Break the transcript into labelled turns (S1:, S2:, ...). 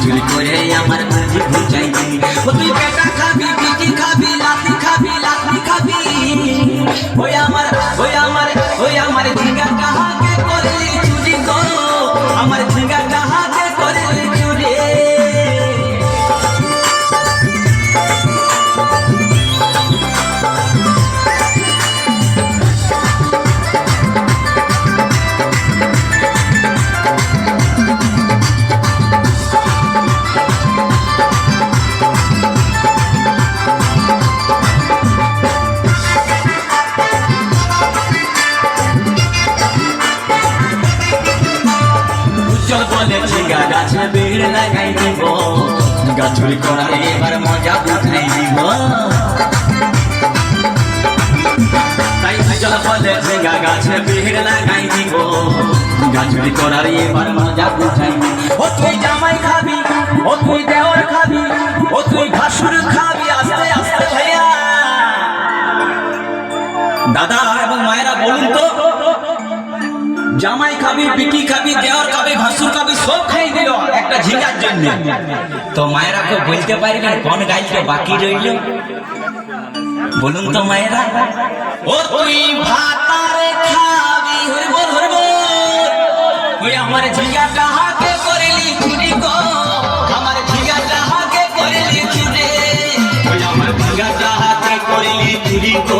S1: চুরি করে আমার বুঝি বুঝাইবি। ও তুই বেটা খাবি, বিটি খাবি, লাতি খাবি, লাতি খাবি। ওই আমার ওই আমার ওই আমার ঝিঙ্গা কাহাকে করলি চুরি গো, আমার ঝিঙ্গা কাহাকে করলি চুরি। চল বলে ঝিঙ্গা গাছে বেড় লাগাই দিব, গাছ চুরি করার এবার মজা উঠাই দিব। তাই চল বলে ঝিঙ্গা গাছে বেড় লাগাই দিব, গাছ চুরি করার এবার মজা উঠাই দিব। ও তুই জামাই খাবি, ও তুই দেওর খাবি, ও তুই ভাসুর খাবি। আস্তে আস্তে ভাইয়া দাদা এবং মায়েরা বলুন তো, জামাই খাবি, বিটি খাবি, দেওর খাবি, ভাসুর খাবি, সব খাই দিল একটা ঝিঙ্গার জন্য। তো মায়েরা কেউ বলতে পারবেন কোন গাইতে বাকি রইল? বলুন তো মায়েরা। ও তুই ভাতারে খাবি, হরি বল হরি বল। ওই আমার ঝিঙ্গা কাহাকে করলি চুরি গো, আমার ঝিঙ্গা কাহাকে করলি চুরি। ওই আমার ঝিঙ্গা কাহাকে করলি চুরি গো।